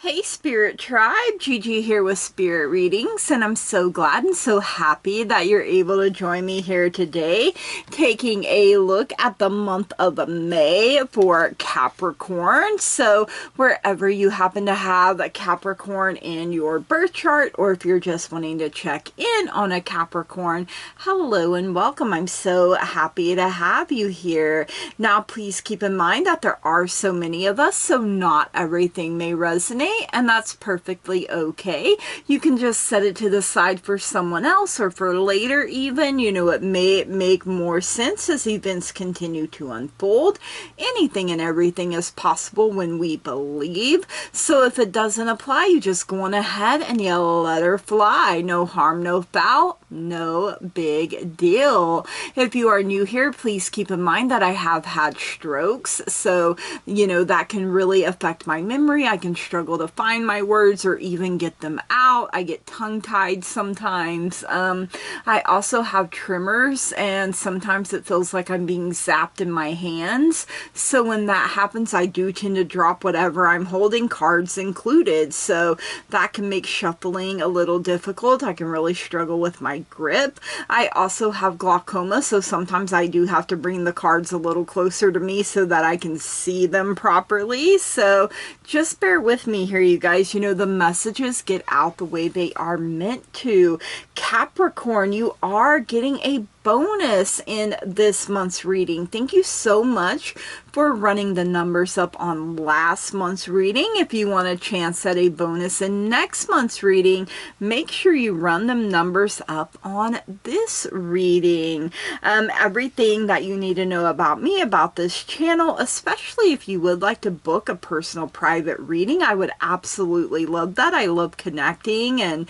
Hey Spirit Tribe, Gigi here with Spirit Readings, and I'm so glad and so happy that you're able to join me here today, taking a look at the month of May for Capricorn. So wherever you happen to have a Capricorn in your birth chart, or if you're just wanting to check in on a Capricorn, hello and welcome. I'm so happy to have you here. Now please keep in mind that there are so many of us, so not everything may resonate, and that's perfectly okay. You can just set it to the side for someone else or for later even. You know, it may make more sense as events continue to unfold. Anything and everything is possible when we believe. So if it doesn't apply, you just go on ahead and you let her fly. No harm, no foul, no big deal. If you are new here, please keep in mind that I have had strokes. So, you know, that can really affect my memory. I can struggle to find my words or even get them out. I get tongue-tied sometimes. I also have tremors, and sometimes it feels like I'm being zapped in my hands. So when that happens, I do tend to drop whatever I'm holding, cards included. So that can make shuffling a little difficult. I can really struggle with my grip. I also have glaucoma, so sometimes I do have to bring the cards a little closer to me so that I can see them properly. So just bear with me here, you guys. You know, the messages get out the way they are meant to. Capricorn, you are getting a bonus in this month's reading. Thank you so much for running the numbers up on last month's reading. If you want a chance at a bonus in next month's reading, make sure you run them numbers up on this reading. Everything that you need to know about me, about this channel, especially if you would like to book a personal private reading, I would absolutely love that. I love connecting and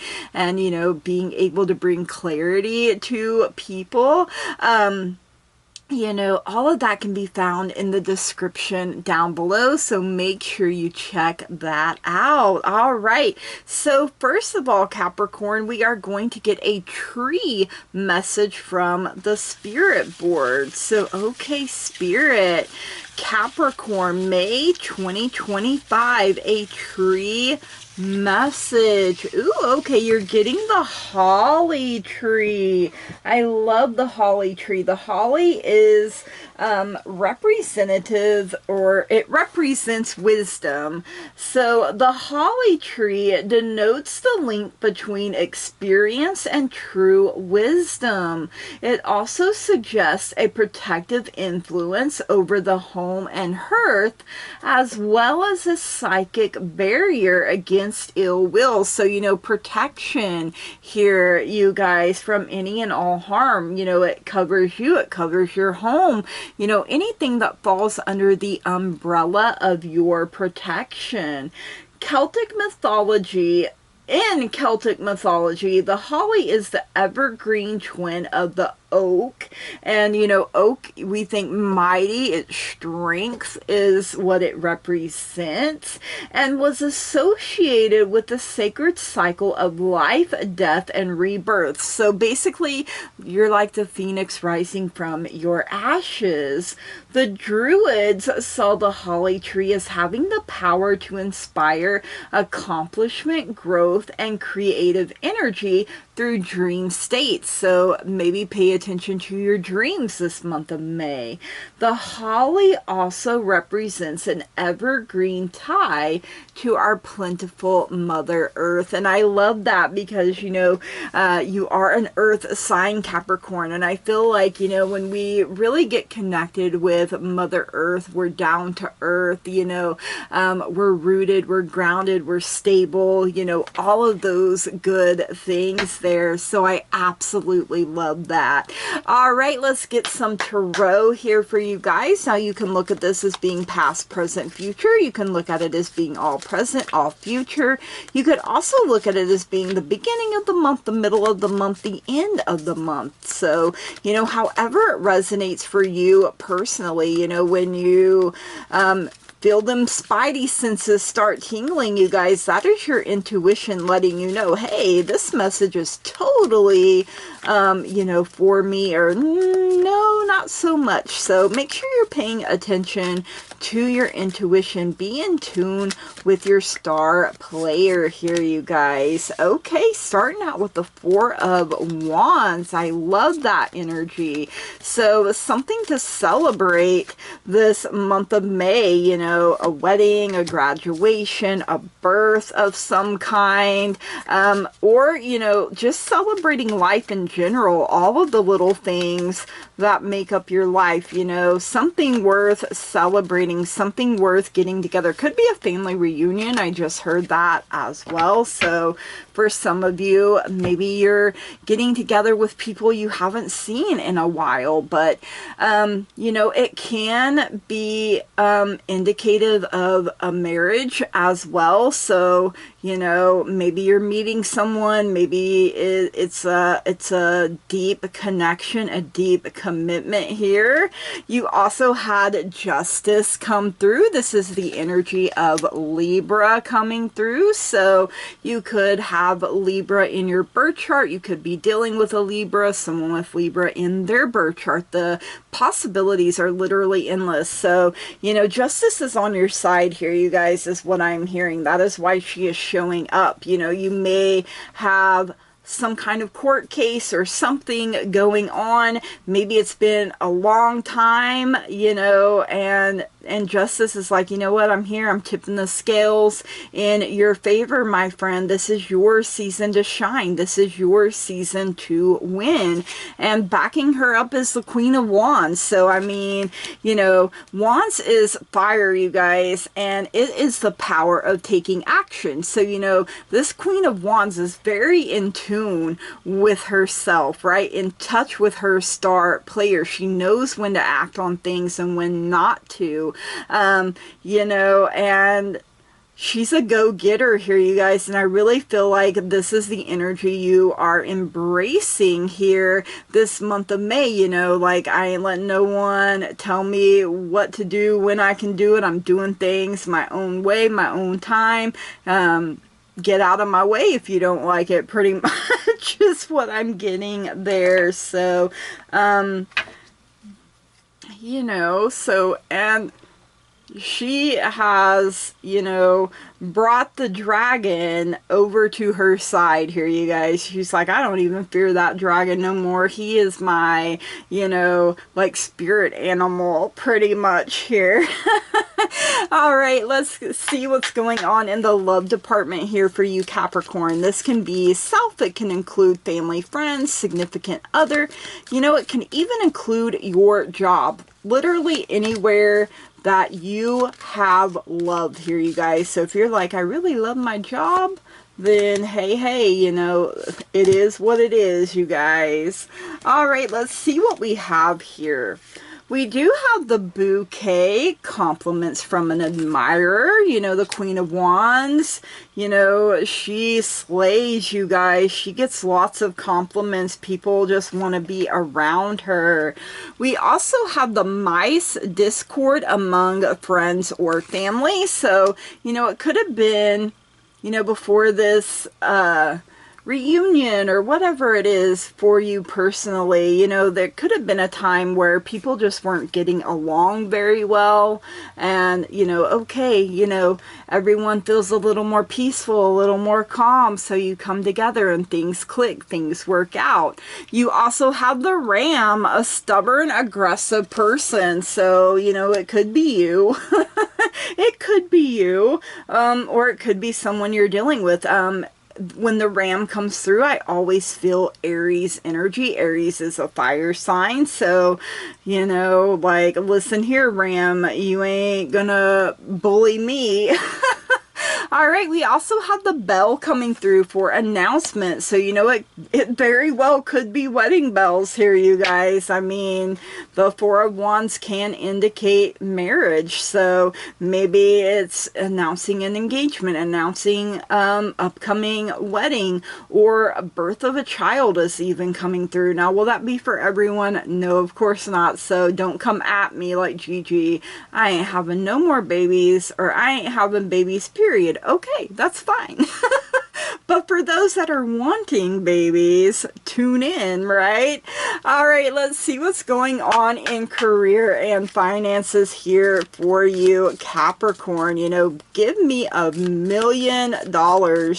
you know, being able to bring clarity to people. You know, all of that can be found in the description down below, so make sure you check that out. All right, so first of all, Capricorn, we are going to get a tree message from the spirit board. So, okay, Spirit, Capricorn, May 2025, a tree message. Ooh, okay, you're getting the holly tree. I love the holly tree. The holly is representative, or it represents wisdom. So the holly tree denotes the link between experience and true wisdom. It also suggests a protective influence over the home and hearth, as well as a psychic barrier against ill will. So, you know, protection here, you guys, from any and all harm. You know, it covers you, it covers your home, you know, anything that falls under the umbrella of your protection. In Celtic mythology, the holly is the evergreen twin of the oak. And, you know, oak, we think mighty, its strength is what it represents, and was associated with the sacred cycle of life, death, and rebirth. So basically, you're like the phoenix rising from your ashes. The Druids saw the holly tree as having the power to inspire accomplishment, growth, and creative energy through dream states. So maybe pay attention to your dreams this month of May. The holly also represents an evergreen tie to our plentiful Mother Earth. And I love that because, you know, you are an earth sign, Capricorn. And I feel like, you know, when we really get connected with Mother Earth, we're down to earth, you know, we're rooted, we're grounded, we're stable, you know, all of those good things there. So I absolutely love that. All right, let's get some tarot here for you guys. Now you can look at this as being past, present, future. You can look at it as being all present, all future. You could also look at it as being the beginning of the month, the middle of the month, the end of the month. So, you know, however it resonates for you personally, you know, when you feel them spidey senses start tingling, you guys, that is your intuition letting you know, hey, this message is totally, you know, for me, or no, not so much. So make sure you're paying attention to your intuition. Be in tune with your star player here, you guys. Okay, starting out with the Four of Wands. I love that energy. So something to celebrate this month of May, you know, a wedding, a graduation, a birth of some kind, or, you know, just celebrating life in general, all of the little things that make up your life, you know, something worth celebrating, something worth getting together. Could be a family reunion. I just heard that as well. So for some of you, maybe you're getting together with people you haven't seen in a while, but you know, it can be indicative of a marriage as well. So, you know, maybe you're meeting someone, maybe it's a deep connection, a deep commitment here. You also had Justice come through. This is the energy of Libra coming through. So you could have Libra in your birth chart. You could be dealing with a Libra, someone with Libra in their birth chart. The possibilities are literally endless. So, you know, Justice is on your side here, you guys, is what I'm hearing. That is why she is showing up. You know, you may have some kind of court case or something going on. Maybe it's been a long time, you know, and Justice is like, you know what, I'm here, I'm tipping the scales in your favor, my friend. This is your season to shine. This is your season to win. And backing her up is the Queen of Wands. So, I mean, you know, Wands is fire, you guys, and it is the power of taking action. So, you know, this Queen of Wands is very in tune with herself, right? In touch with her star player. She knows when to act on things and when not to. You know, and she's a go-getter here, you guys, and I really feel like this is the energy you are embracing here this month of May. You know, like, I ain't letting no one tell me what to do, when I can do it. I'm doing things my own way, my own time. Get out of my way if you don't like it, pretty much is what I'm getting there. So, you know, so, and she has, you know, brought the dragon over to her side here, you guys. She's like, I don't even fear that dragon no more. He is my, you know, like, spirit animal pretty much here. All right, let's see what's going on in the love department here for you, Capricorn. This can be self, it can include family, friends, significant other. You know, it can even include your job. Literally anywhere that you have love here, you guys. So if you're like, I really love my job, then hey, you know, it is what it is, you guys. All right, let's see what we have here. We do have the bouquet, compliments from an admirer, you know, the Queen of Wands. You know, she slays, you guys. She gets lots of compliments. People just want to be around her. We also have the mice, discord among friends or family. So, you know, it could have been, you know, before this reunion or whatever it is for you personally, you know, there could have been a time where people just weren't getting along very well, and, you know, okay, you know, everyone feels a little more peaceful, a little more calm, so you come together and things click, things work out. You also have the Ram, a stubborn, aggressive person, so, you know, it could be you. It could be you, or it could be someone you're dealing with. When the Ram comes through, I always feel Aries energy. Aries is a fire sign. So, you know, like, listen here, Ram, you ain't gonna bully me. All right, we also have the bell coming through for announcement. So, you know, it very well could be wedding bells here, you guys. I mean, the Four of Wands can indicate marriage. So maybe it's announcing an engagement, announcing upcoming wedding, or a birth of a child is even coming through. Now, will that be for everyone? No, of course not. So don't come at me like, Gigi, I ain't having no more babies, or I ain't having babies, period. Okay, that's fine. But for those that are wanting babies, tune in, right? All right, let's see what's going on in career and finances here for you, Capricorn. You know, give me $1 million.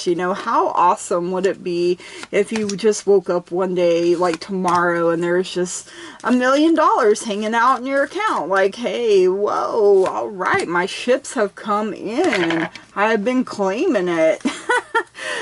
You know, how awesome would it be if you just woke up one day like tomorrow and there's just $1 million hanging out in your account? Like, hey, whoa, all right, my ships have come in. I have been claiming it.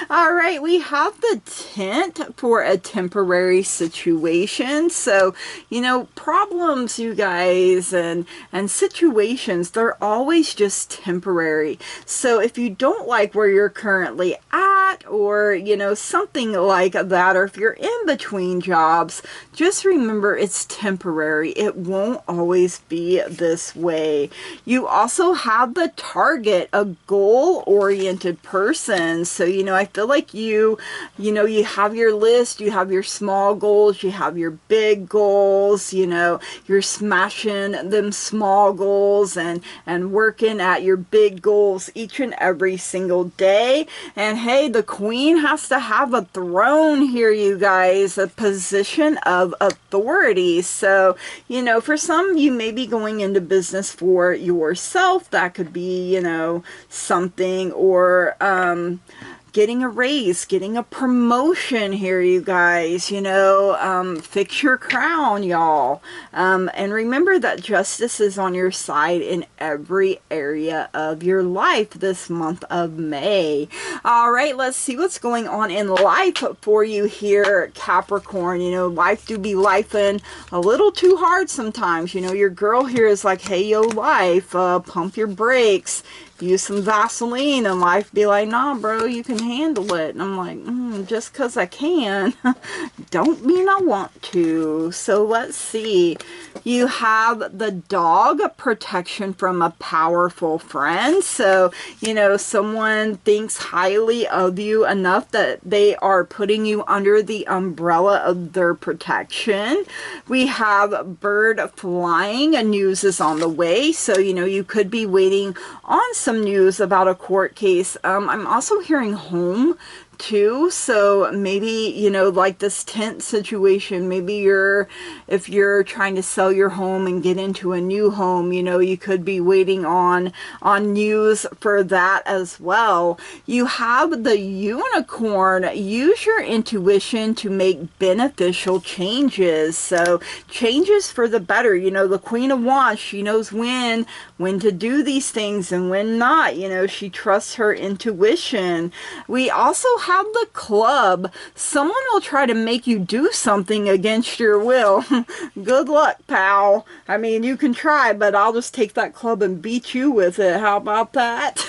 All right, we have the tent for a temporary situation. So, you know, problems, you guys, and situations, they're always just temporary. So if you don't like where you're currently at, or, you know, something like that, or if you're in between jobs, just remember it's temporary. It won't always be this way. You also have the target, a goal-oriented person. So, you know, I feel like you know, you have your list, you have your small goals, you have your big goals, you know, you're smashing them small goals and working at your big goals each and every single day. And hey, the queen has to have a throne here, you guys, a position of authority. So, you know, for some, you may be going into business for yourself. That could be, you know, something, or getting a raise, getting a promotion here, you guys, you know, fix your crown, y'all. And remember that justice is on your side in every area of your life this month of May. All right, let's see what's going on in life for you here, Capricorn. You know, life do be lifing a little too hard sometimes. You know, your girl here is like, hey, yo, life, pump your brakes. Use some Vaseline, and life be like, nah, bro, you can handle it. And I'm like, just because I can, don't mean I want to. So let's see. You have the dog, protection from a powerful friend. So, you know, someone thinks highly of you enough that they are putting you under the umbrella of their protection. We have bird flying, and news is on the way. So, you know, you could be waiting on some news about a court case. I'm also hearing home too. So maybe, you know, like this tent situation, maybe if you're trying to sell your home and get into a new home, you know, you could be waiting on news for that as well. You have the unicorn. Use your intuition to make beneficial changes. So changes for the better. You know, the Queen of Wands, she knows when to do these things and when not. You know, she trusts her intuition. We also have the club. Someone will try to make you do something against your will. Good luck, pal. I mean, you can try, but I'll just take that club and beat you with it. How about that?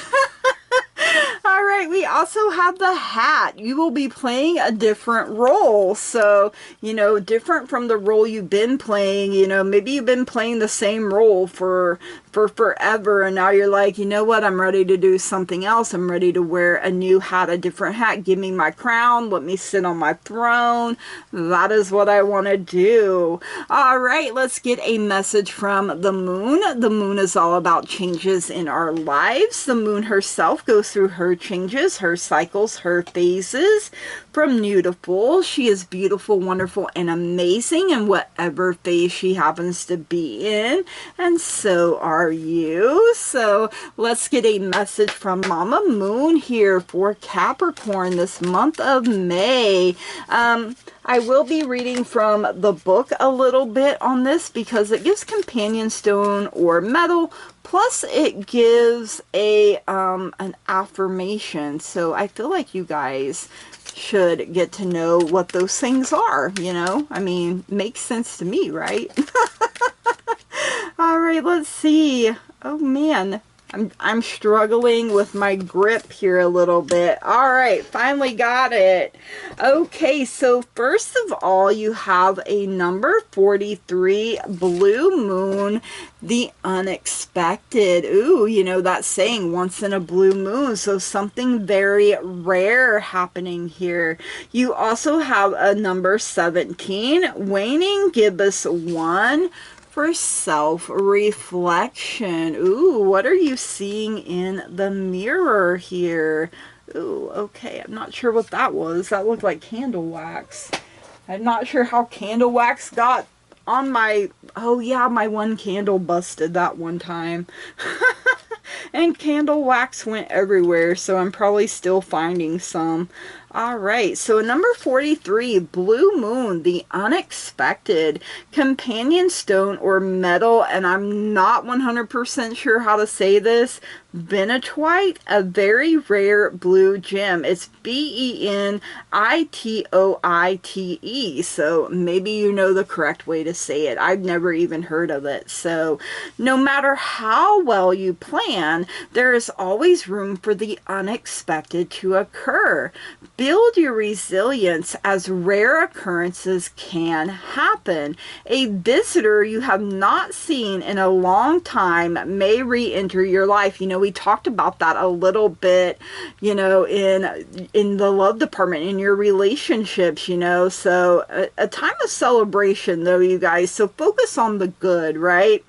All right, we also have the hat. You will be playing a different role. So, you know, different from the role you've been playing. You know, maybe you've been playing the same role for forever, and now you're like, you know what, I'm ready to do something else. I'm ready to wear a new hat, a different hat. Give me my crown. Let me sit on my throne. That is what I want to do. All right, let's get a message from the moon. The moon is all about changes in our lives. The moon herself goes through her changes, her cycles, her phases. From new to full, she is beautiful, wonderful, and amazing in whatever phase she happens to be in, and so are you. So let's get a message from Mama Moon here for Capricorn this month of May. I will be reading from the book a little bit on this because it gives companion stone or metal, plus it gives an affirmation. So I feel like you guys should get to know what those things are, you know? I mean, makes sense to me, right? All right, let's see. Oh man, I'm struggling with my grip here a little bit. All right, finally got it. Okay, so first of all, you have a number 43, blue moon, the unexpected. Ooh, you know that saying, once in a blue moon. So something very rare happening here. You also have a number 17, waning gibbous 1. For self-reflection. Ooh, what are you seeing in the mirror here? Ooh, okay, I'm not sure what that was. That looked like candle wax. I'm not sure how candle wax got on my... Oh yeah, my one candle busted that one time. And candle wax went everywhere, so I'm probably still finding some. Alright, so number 43, Blue Moon, the unexpected, companion stone or metal, and I'm not 100% sure how to say this, benitoite, a very rare blue gem. It's benitoite, so maybe you know the correct way to say it. I've never even heard of it. So no matter how well you plan, there is always room for the unexpected to occur. Build your resilience as rare occurrences can happen. A visitor you have not seen in a long time may re-enter your life. You know, we talked about that a little bit, you know, in the love department, in your relationships, you know. So a time of celebration, though, you guys. So focus on the good, right?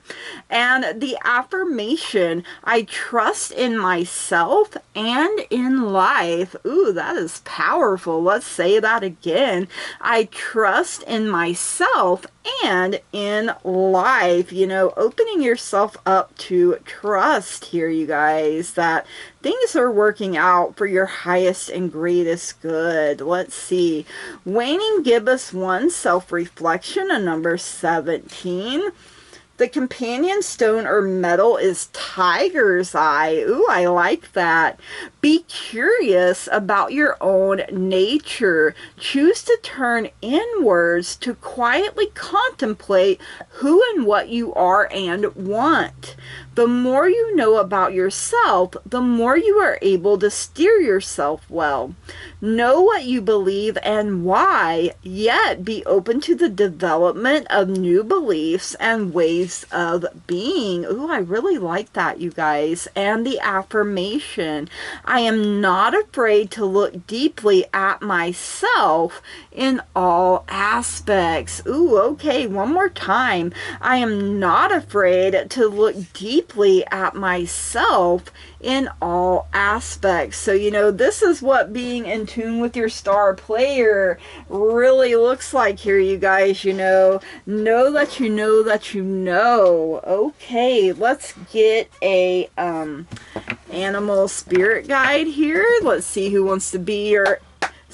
And the affirmation, I trust in myself and in life. Ooh, that is powerful. Let's say that again. I trust in myself and in life. You know, opening yourself up to trust here, you guys, that things are working out for your highest and greatest good. Let's see. Waning, give us one self-reflection, a number 17. The companion stone or metal is tiger's eye. Ooh, I like that. Be curious about your own nature. Choose to turn inwards to quietly contemplate who and what you are and want. The more you know about yourself, the more you are able to steer yourself well. Know what you believe and why, yet be open to the development of new beliefs and ways of being. Ooh, I really like that, you guys. And the affirmation, I am not afraid to look deeply at myself in all aspects. Ooh, okay, one more time. I am not afraid to look deeply at myself in all aspects. So, you know, this is what being in tune with your star player really looks like here, you guys. You know that you know that you know. Okay, let's get a animal spirit guide here. Let's see who wants to be your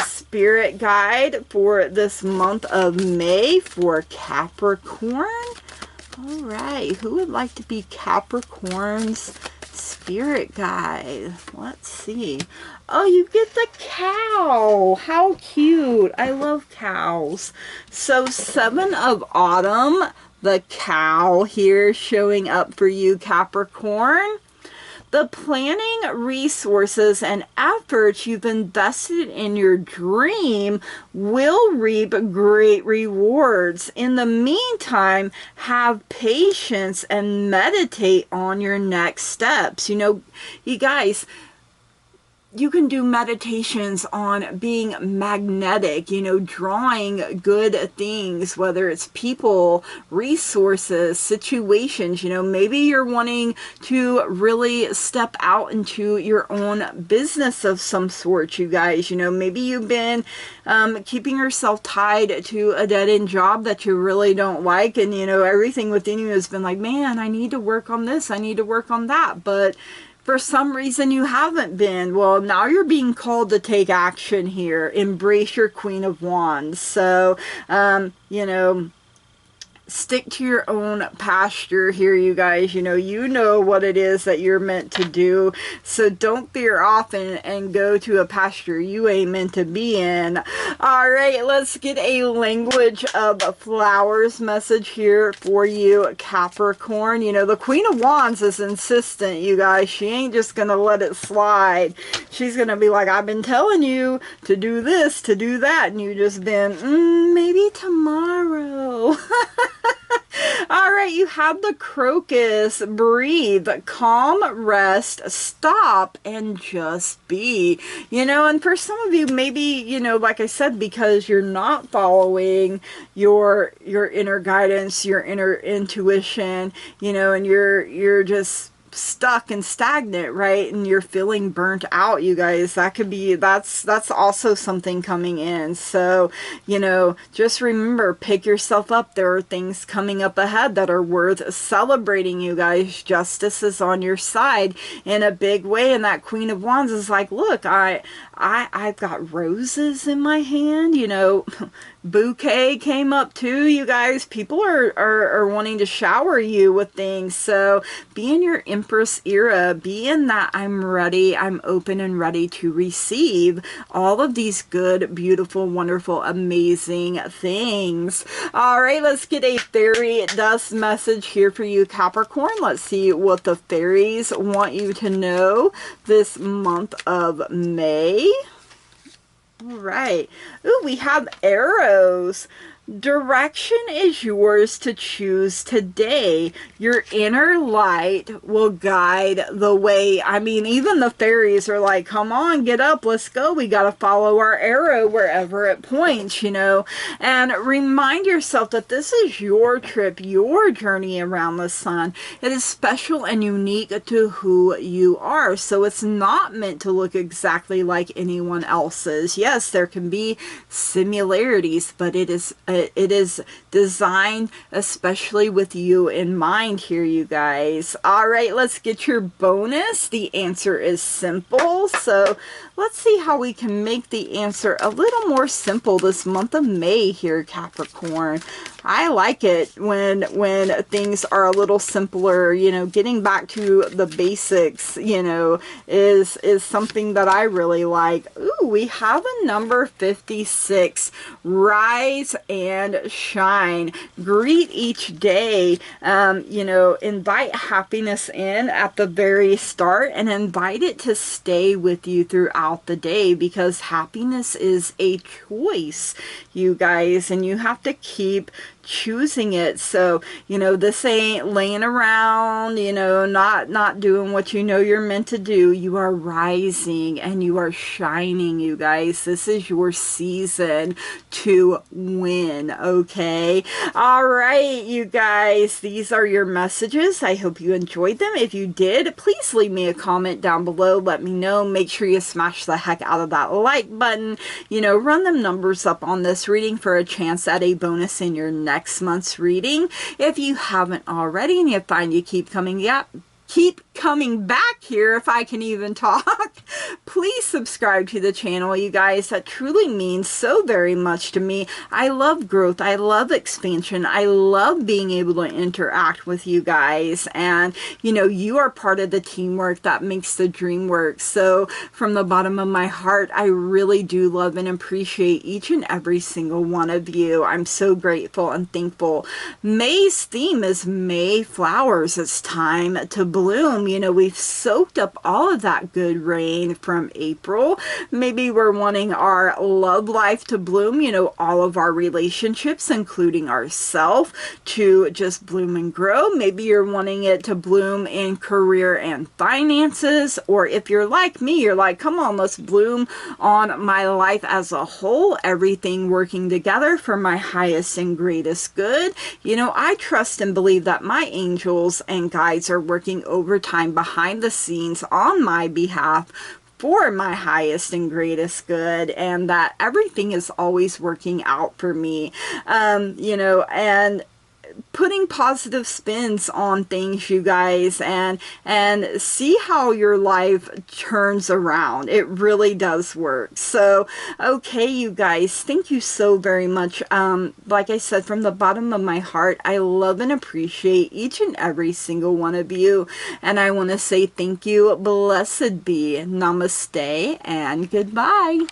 spirit guide for this month of May for Capricorn. All right, who would like to be Capricorn's spirit guide? Let's see. Oh, you get the cow. How cute. I love cows. So 7 of Autumn, the cow here showing up for you, Capricorn. The planning, resources, and efforts you've invested in your dream will reap great rewards. In the meantime, have patience and meditate on your next steps. You know, you guys, you can do meditations on being magnetic, you know, drawing good things, whether it's people, resources, situations. You know, maybe you're wanting to really step out into your own business of some sort, you guys. You know, maybe you've been keeping yourself tied to a dead-end job that you really don't like, and, you know, everything within you has been like, man, I need to work on this, I need to work on that, but for some reason you haven't been. Well, now you're being called to take action here. Embrace your Queen of Wands. So, you know, stick to your own pasture here, you guys. You know what it is that you're meant to do. So don't veer off and go to a pasture you ain't meant to be in. All right, let's get a language of flowers message here for you, Capricorn. You know, the Queen of Wands is insistent, you guys. She ain't just gonna let it slide. She's gonna be like, I've been telling you to do this, to do that, and you just been, maybe tomorrow. All right, you have the crocus. Breathe, calm, rest, stop, and just be. You know, and for some of you, maybe, you know, like I said, because you're not following your inner guidance, your inner intuition, you know, and you're just stuck and stagnant, right? And you're feeling burnt out, you guys. That could be, that's also something coming in. So, you know, just remember, pick yourself up. There are things coming up ahead that are worth celebrating, you guys. Justice is on your side in a big way. And that Queen of Wands is like, look, I've got roses in my hand, you know. Bouquet came up too, you guys. People are wanting to shower you with things. So be in your Empress era. Be in that I'm ready, I'm open and ready to receive all of these good, beautiful, wonderful, amazing things. All right, let's get a fairy dust message here for you, Capricorn. Let's see what the fairies want you to know this month of May. All right. Ooh, we have arrows. Direction is yours to choose today. Your inner light will guide the way. I mean, even the fairies are like, come on, get up, let's go. We got to follow our arrow wherever it points, you know. And remind yourself that this is your trip, your journey around the sun. It is special and unique to who you are. So it's not meant to look exactly like anyone else's. Yes, there can be similarities, but it is designed especially with you in mind here, you guys. All right, let's get your bonus. The answer is simple. So let's see how we can make the answer a little more simple this month of May here, Capricorn. I like it when things are a little simpler, you know. Getting back to the basics, you know, is something that I really like. Ooh, we have a number 56. Rise and shine. Greet each day. You know, invite happiness in at the very start and invite it to stay with you throughout the day, because happiness is a choice, you guys, and you have to keep choosing it. So, you know, this ain't laying around, you know, not doing what you know you're meant to do. You are rising and you are shining, you guys. This is your season to win, okay? All right, you guys, these are your messages. I hope you enjoyed them. If you did, please leave me a comment down below. Let me know. Make sure you smash the heck out of that like button. You know, run them numbers up on this reading for a chance at a bonus in your next month's reading. If you haven't already and you find you keep coming back here, if I can even talk, please subscribe to the channel, you guys. That truly means so very much to me. I love growth. I love expansion. I love being able to interact with you guys. And, you know, you are part of the teamwork that makes the dream work. So from the bottom of my heart, I really do love and appreciate each and every single one of you. I'm so grateful and thankful. May's theme is May flowers. It's time to bloom. You know, we've soaked up all of that good rain from April. Maybe we're wanting our love life to bloom, you know, all of our relationships, including ourselves, to just bloom and grow. Maybe you're wanting it to bloom in career and finances, or if you're like me, you're like, come on, let's bloom on my life as a whole, everything working together for my highest and greatest good. You know, I trust and believe that my angels and guides are working overtime behind the scenes on my behalf for my highest and greatest good, and that everything is always working out for me. You know, and putting positive spins on things, you guys, and see how your life turns around. It really does work. So, okay, you guys, thank you so very much. Like I said, from the bottom of my heart, I love and appreciate each and every single one of you. And I want to say thank you. Blessed be. Namaste and goodbye.